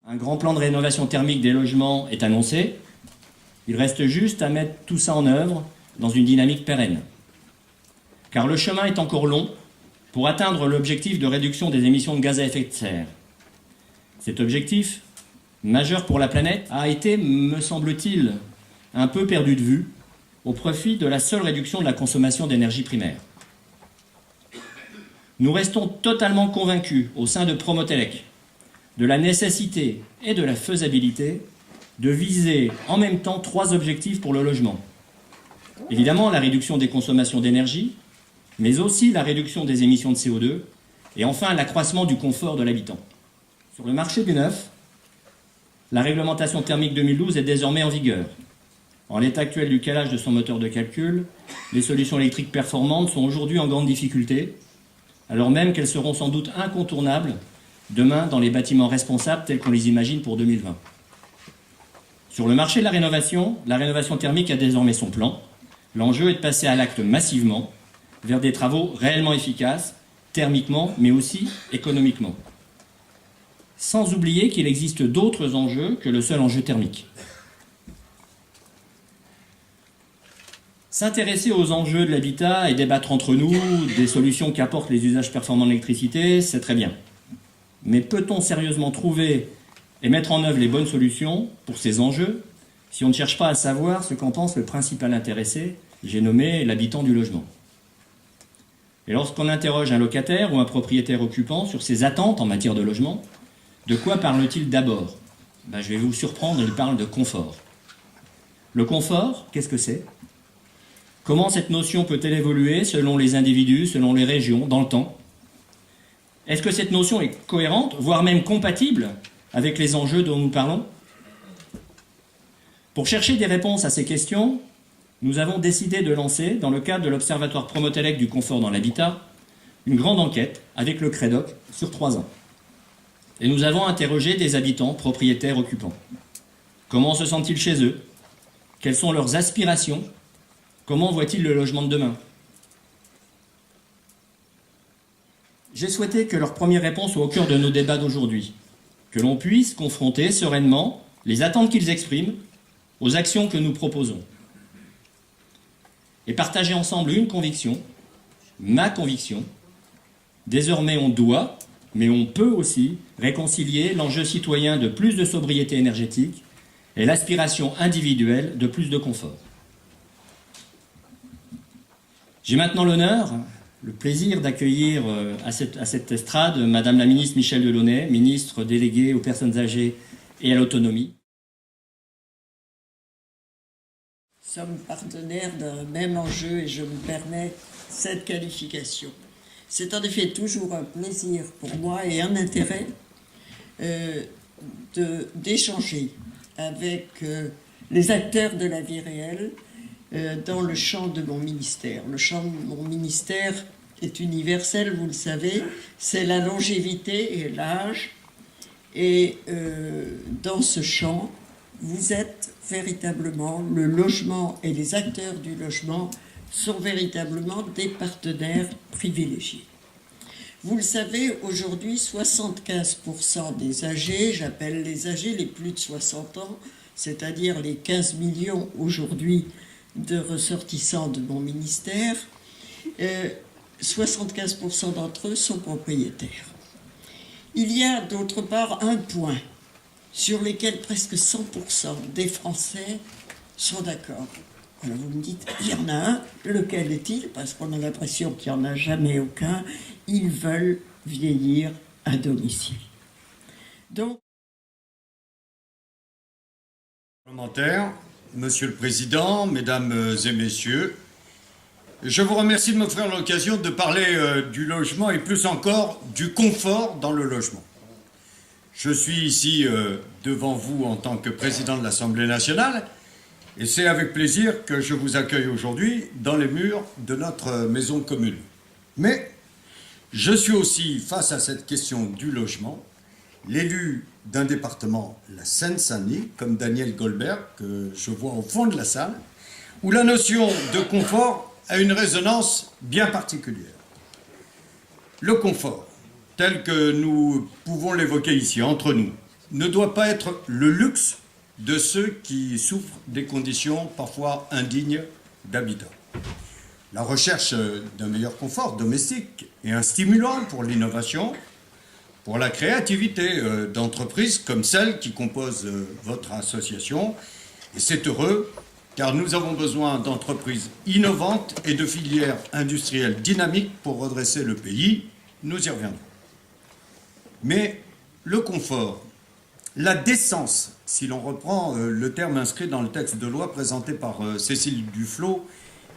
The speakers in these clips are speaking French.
Un grand plan de rénovation thermique des logements est annoncé. Il reste juste à mettre tout ça en œuvre dans une dynamique pérenne. Car le chemin est encore long pour atteindre l'objectif de réduction des émissions de gaz à effet de serre. Cet objectif, majeur pour la planète, a été, me semble-t-il, un peu perdu de vue au profit de la seule réduction de la consommation d'énergie primaire. Nous restons totalement convaincus au sein de Promotelec de la nécessité et de la faisabilité de viser en même temps 3 objectifs pour le logement. Évidemment, la réduction des consommations d'énergie, mais aussi la réduction des émissions de CO2 et enfin l'accroissement du confort de l'habitant. Sur le marché du neuf, la réglementation thermique 2012 est désormais en vigueur. En l'état actuel du calage de son moteur de calcul, les solutions électriques performantes sont aujourd'hui en grande difficulté, alors même qu'elles seront sans doute incontournables demain dans les bâtiments responsables tels qu'on les imagine pour 2020. Sur le marché de la rénovation thermique a désormais son plan. L'enjeu est de passer à l'acte massivement vers des travaux réellement efficaces, thermiquement, mais aussi économiquement. Sans oublier qu'il existe d'autres enjeux que le seul enjeu thermique. S'intéresser aux enjeux de l'habitat et débattre entre nous des solutions qu'apportent les usages performants de l'électricité, c'est très bien. Mais peut-on sérieusement trouver et mettre en œuvre les bonnes solutions pour ces enjeux si on ne cherche pas à savoir ce qu'en pense le principal intéressé, j'ai nommé l'habitant du logement? Et lorsqu'on interroge un locataire ou un propriétaire occupant sur ses attentes en matière de logement, de quoi parle-t-il d'abord? Je vais vous surprendre, il parle de confort. Le confort, qu'est-ce que c'est? Comment cette notion peut-elle évoluer selon les individus, selon les régions, dans le temps? Est-ce que cette notion est cohérente, voire même compatible avec les enjeux dont nous parlons? Pour chercher des réponses à ces questions, nous avons décidé de lancer, dans le cadre de l'Observatoire Promotelec du confort dans l'habitat, une grande enquête avec le CREDOC sur 3 ans. Et nous avons interrogé des habitants, propriétaires, occupants. Comment se sentent-ils chez eux? Quelles sont leurs aspirations? Comment voient-ils le logement de demain? J'ai souhaité que leurs premières réponses soient au cœur de nos débats d'aujourd'hui, que l'on puisse confronter sereinement les attentes qu'ils expriment aux actions que nous proposons. Et partager ensemble une conviction, ma conviction. Désormais on doit, mais on peut aussi réconcilier l'enjeu citoyen de plus de sobriété énergétique et l'aspiration individuelle de plus de confort. J'ai maintenant l'honneur, le plaisir d'accueillir à cette estrade Madame la ministre Michèle Delaunay, ministre déléguée aux personnes âgées et à l'autonomie. Nous sommes partenaires d'un même enjeu et je me permets cette qualification. C'est en effet toujours un plaisir pour moi et un intérêt d'échanger avec les acteurs de la vie réelle dans le champ de mon ministère. Le champ de mon ministère est universel, vous le savez, c'est la longévité et l'âge. Et dans ce champ, vous êtes véritablement, le logement et les acteurs du logement sont véritablement des partenaires privilégiés. Vous le savez, aujourd'hui, 75% des âgés, j'appelle les âgés les plus de 60 ans, c'est-à-dire les 15 millions aujourd'hui de ressortissants de mon ministère, 75% d'entre eux sont propriétaires. Il y a d'autre part un point sur lequel presque 100% des Français sont d'accord. Alors vous me dites, il y en a un, lequel est-il? Parce qu'on a l'impression qu'il n'y en a jamais aucun. Ils veulent vieillir à domicile. Donc, parlementaire, Monsieur le Président, Mesdames et Messieurs, je vous remercie de m'offrir l'occasion de parler du logement et plus encore du confort dans le logement. Je suis ici devant vous en tant que président de l'Assemblée nationale et c'est avec plaisir que je vous accueille aujourd'hui dans les murs de notre maison commune. Mais je suis aussi, face à cette question du logement, l'élu d'un département, la Seine-Saint-Denis, comme Daniel Goldberg, que je vois au fond de la salle, où la notion de confort a une résonance bien particulière. Le confort, tel que nous pouvons l'évoquer ici, entre nous, ne doit pas être le luxe de ceux qui souffrent des conditions parfois indignes d'habitat. La recherche d'un meilleur confort domestique est un stimulant pour l'innovation, pour la créativité d'entreprises comme celle qui compose votre association. Et c'est heureux, car nous avons besoin d'entreprises innovantes et de filières industrielles dynamiques pour redresser le pays. Nous y reviendrons. Mais le confort, la décence, si l'on reprend le terme inscrit dans le texte de loi présenté par Cécile Duflot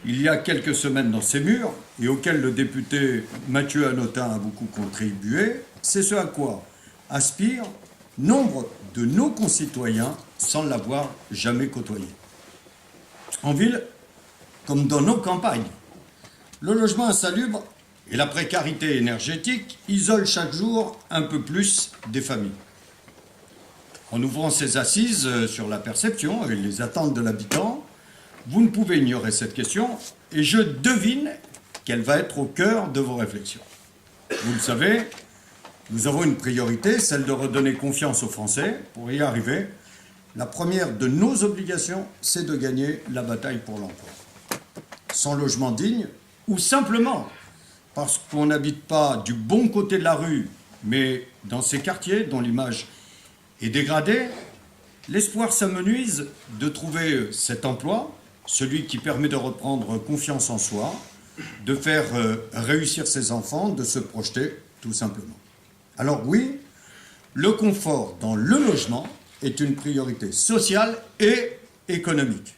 il y a quelques semaines dans ces murs, et auquel le député Mathieu Hanotin a beaucoup contribué, c'est ce à quoi aspirent nombre de nos concitoyens sans l'avoir jamais côtoyé. En ville, comme dans nos campagnes, le logement insalubre et la précarité énergétique isolent chaque jour un peu plus des familles. En ouvrant ces assises sur la perception et les attentes de l'habitant, vous ne pouvez ignorer cette question et je devine qu'elle va être au cœur de vos réflexions. Vous le savez, nous avons une priorité, celle de redonner confiance aux Français. Pour y arriver, la première de nos obligations, c'est de gagner la bataille pour l'emploi. Sans logement digne, ou simplement parce qu'on n'habite pas du bon côté de la rue, mais dans ces quartiers dont l'image est dégradée, l'espoir s'amenuise de trouver cet emploi, celui qui permet de reprendre confiance en soi, de faire réussir ses enfants, de se projeter, tout simplement. Alors oui, le confort dans le logement est une priorité sociale et économique.